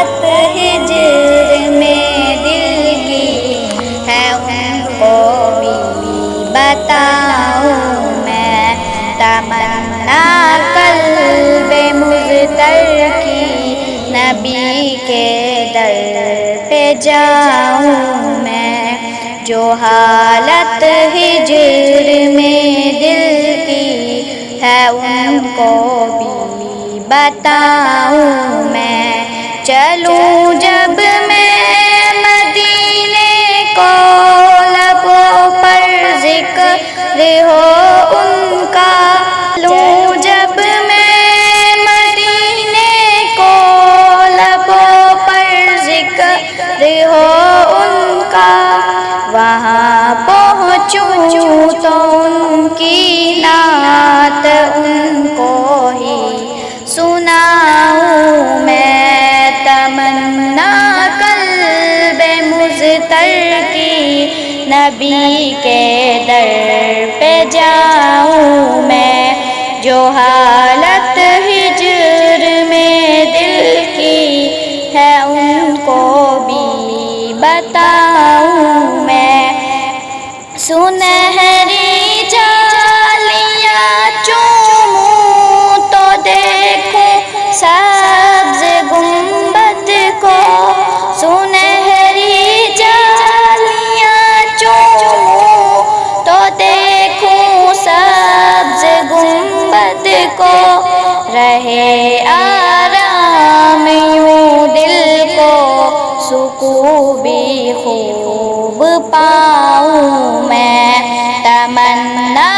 حالت ہجر میں دل کی ہے ان کو بھی بتاؤں میں، تمنا قلب مضطر کی نبی کے در پہ جاؤں میں، جو حالت ہجر میں دل کی ہے ان کو بھی بتاؤں میں، چلوں جب میں مدینے کو لبوں پر ذکر ہو ان کا، چلوں جب میں مدینے کو لبوں پر ذکر ہو ان کا، وہاں پہنچوں تو ان کی نعت ان کو ہی سناؤں میں، تمنا قلب مضطر کی نبی کے در پہ جاؤں میں، جو حالت ہجر میں دل کی ہے ان کو بھی بتاؤں میں، سنہری جالیاں چوموں تو دیکھوں سبز گنبد کو، سنہری جالیاں چوموں تو دیکھوں سبز گنبد کو، رہے آرام یوں دل کو سکون بھی خوب پاؤں میں، تمنا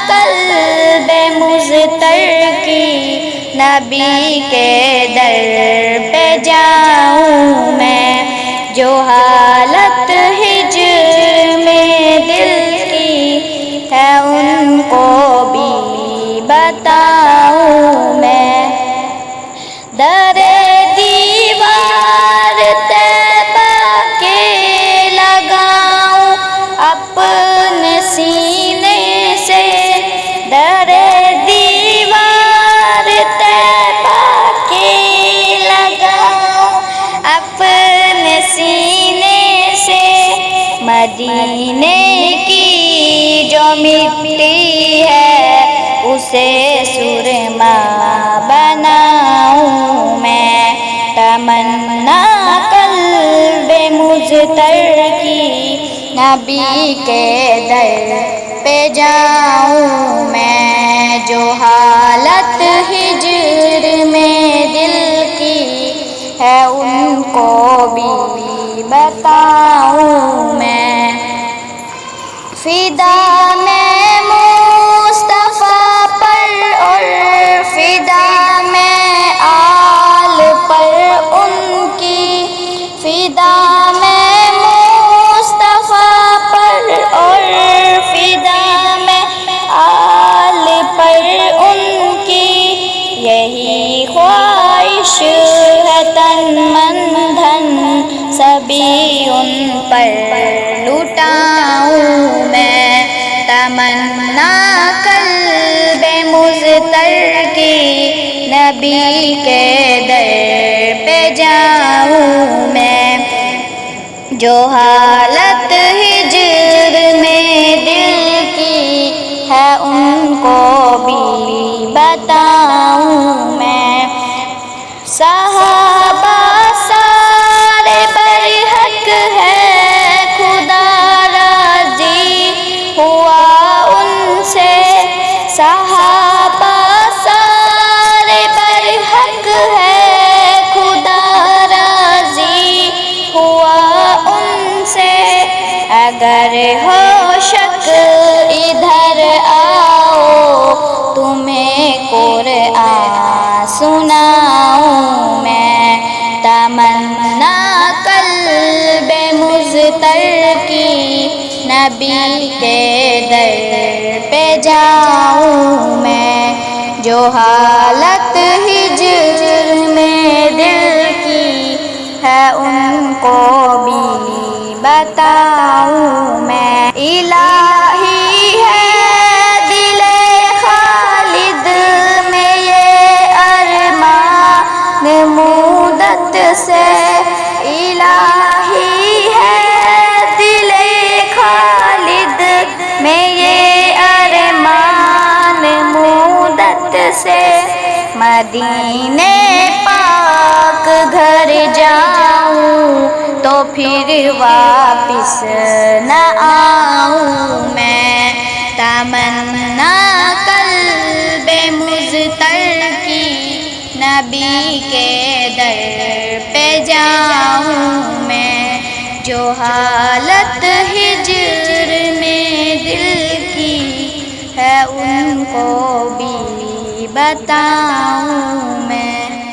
قلب مضطر کی نبی کے در پہ جاؤں میں، جو حالت ہجر میں دل کی ہے ان کو بھی بتاؤں میں، در دیوار طیبہ کے لگاؤں اپنے سینے سے، در دیوار طیبہ کے لگاؤں اپنے سینے سے، مدینے کی جو مٹی ہے اسے سرما بناؤں میں، تمنا قلب مضطر کی نبی کے در پہ جاؤں میں، جو حالت ہجر میں دل کی ہے ان کو بھی بتاؤں میں، فدا میں مصطفیٰ پر اور فدا میں آل پر ان کی، فدا میں مصطفیٰ پر اور فدا میں آل پر ان کی، یہی خواہش ہے تن من دھن سبھی ان پر لٹاؤں میں، تمنا قلب مضطر کی نبی کے در پہ جاؤں میں، جو حالت ہجر میں دل کی ہے ان کو بھی بتاؤں میں، صحابہ سارے برحق ہے خدا راضی ہوا ان سے، صحابہ سارے برحق ہے خدا راضی ہوا ان سے، اگر ہو شک ادھر آؤ تمہیں قرآن سناؤں میں، تمنا قلب مضطر کی نبی کے در پہ جاؤں میں، جو حالت ہجر میں دل کی ہے ان کو بھی بتاؤں میں، الہی ہے دل خالد میں یہ ارمان مدت سے، سے مدینے پاک گھر جاؤں تو پھر واپس نہ آؤں میں، تمنا قلب مضطر کی نبی کے در پہ جاؤں میں، جو حالت ہجر میں دل کی ہے ان کو بھی بتاؤں